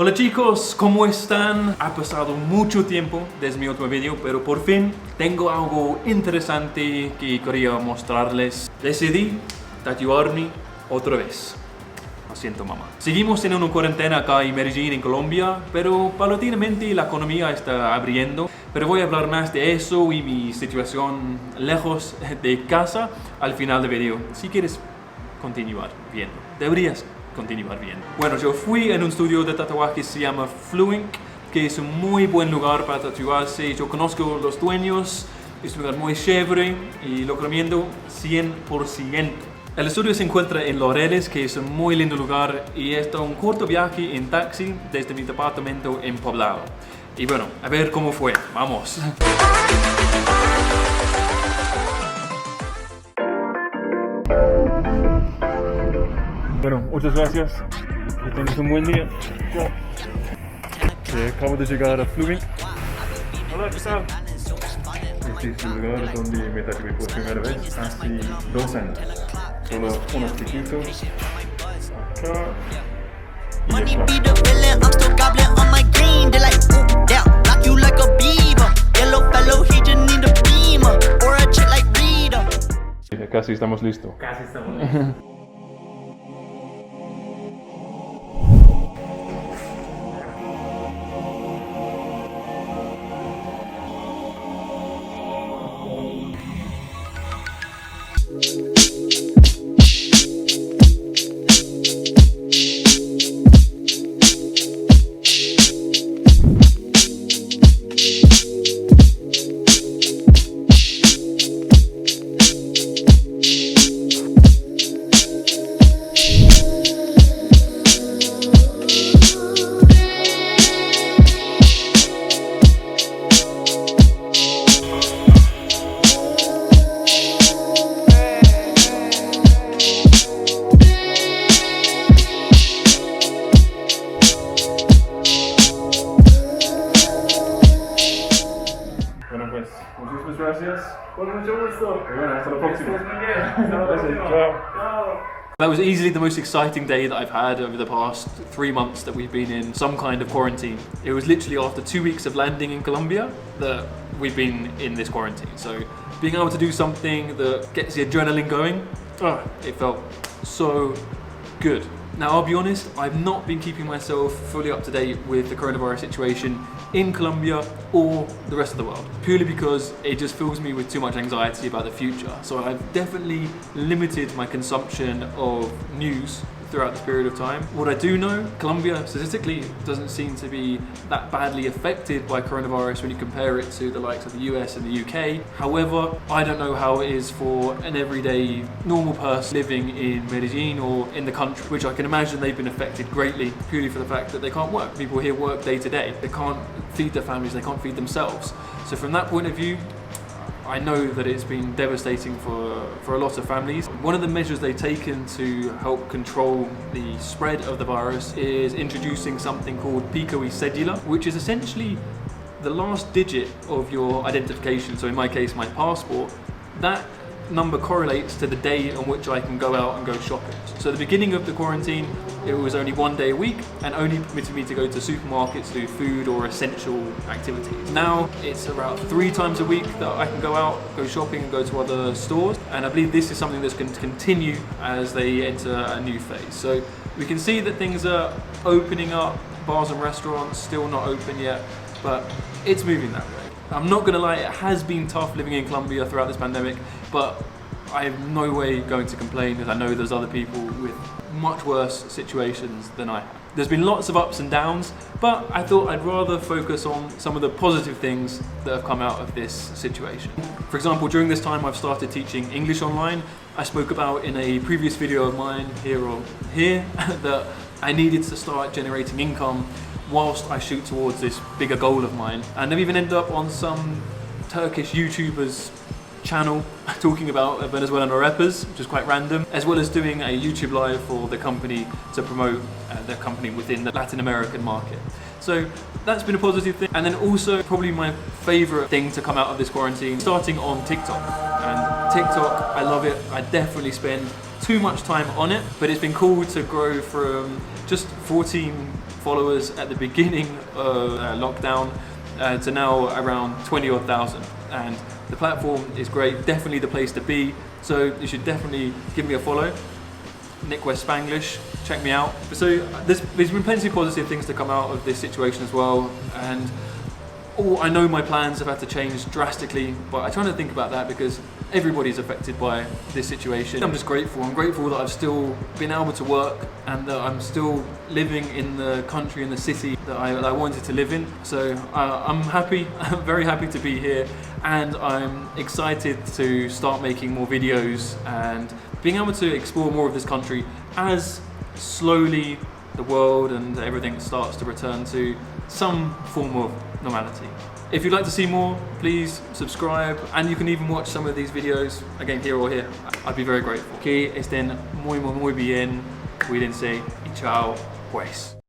Hola chicos, ¿cómo están? Ha pasado mucho tiempo desde mi último vídeo, pero por fin tengo algo interesante que quería mostrarles. Decidí tatuarme otra vez. Lo siento, mamá. Seguimos en una cuarentena acá en Medellín, en Colombia, pero paulatinamente la economía está abriendo. Pero voy a hablar más de eso y mi situación lejos de casa al final del vídeo. Si quieres continuar viendo, deberías continuar viendo. Bueno, yo fui en un estudio de tatuaje que se llama Fluink, que es un muy buen lugar para tatuarse. Yo conozco los dueños, es un lugar muy chévere y lo recomiendo 100%. El estudio se encuentra en Laureles, que es un muy lindo lugar, y es un corto viaje en taxi desde mi departamento en Poblado. Y bueno, a ver cómo fue. Vamos. Bueno, muchas gracias. Que tengas un buen día. Chao. Acabo de llegar a Fluink. Hola, ¿qué tal? Este es el lugar donde me tatué por primera vez hace 2 años. Solo unos chiquitos. Acá. Y acá. Casi estamos listos. Casi estamos listos. Muchísimas gracias. Con mucho gusto. Y bueno, hasta la próxima. Gracias. Chao. That was easily the most exciting day that I've had over the past 3 months that we've been in some kind of quarantine. It was literally after 2 weeks of landing in Colombia that we've been in this quarantine. So being able to do something that gets the adrenaline going, it felt so good. Now, I'll be honest, I've not been keeping myself fully up to date with the coronavirus situation in Colombia or the rest of the world, purely because it just fills me with too much anxiety about the future. So I've definitely limited my consumption of news throughout this period of time. What I do know, Colombia statistically doesn't seem to be that badly affected by coronavirus when you compare it to the likes of the US and the UK. However, I don't know how it is for an everyday normal person living in Medellin or in the country, which I can imagine they've been affected greatly purely for the fact that they can't work. People here work day to day. They can't feed their families, they can't feed themselves. So from that point of view, I know that it's been devastating for a lot of families. One of the measures they've taken to help control the spread of the virus is introducing something called pico y cédula, which is essentially the last digit of your identification. So in my case, my passport, that number correlates to the day on which I can go out and go shopping. So at the beginning of the quarantine, it was only 1 day a week and only permitted me to go to supermarkets to do food or essential activities. Now it's about 3 times a week that I can go out, go shopping and go to other stores. And I believe this is something that's going to continue as they enter a new phase. So we can see that things are opening up, bars and restaurants still not open yet, but it's moving that way. I'm not going to lie, it has been tough living in Colombia throughout this pandemic, but I have no way going to complain, as I know there's other people with much worse situations than I have. There's been lots of ups and downs, but I thought I'd rather focus on some of the positive things that have come out of this situation. For example, during this time I've started teaching English online. I spoke about in a previous video of mine, here, that I needed to start generating income whilst I shoot towards this bigger goal of mine. And I've even ended up on some Turkish YouTubers channel talking about Venezuelan rappers, which is quite random, as well as doing a YouTube live for the company to promote their company within the Latin American market. So that's been a positive thing. And then also probably my favorite thing to come out of this quarantine, starting on TikTok. And TikTok, I love it. I definitely spend too much time on it, but it's been cool to grow from just 14 followers at the beginning of lockdown to now around 20 odd thousand. And the platform is great, definitely the place to be. So you should definitely give me a follow. Nick West Spanglish, check me out. So there's been plenty of positive things to come out of this situation as well. And I know my plans have had to change drastically, but I try to think about that because everybody's affected by this situation. I'm just grateful. I'm grateful that I've still been able to work and that I'm still living in the country and the city that I wanted to live in. So I'm happy. I'm very happy to be here, and I'm excited to start making more videos and being able to explore more of this country as slowly the world and everything starts to return to some form of normality. If you'd like to see more, please subscribe, and you can even watch some of these videos again here or here. I'd be very grateful. Que estén muy bien. Cuídense y chao pues.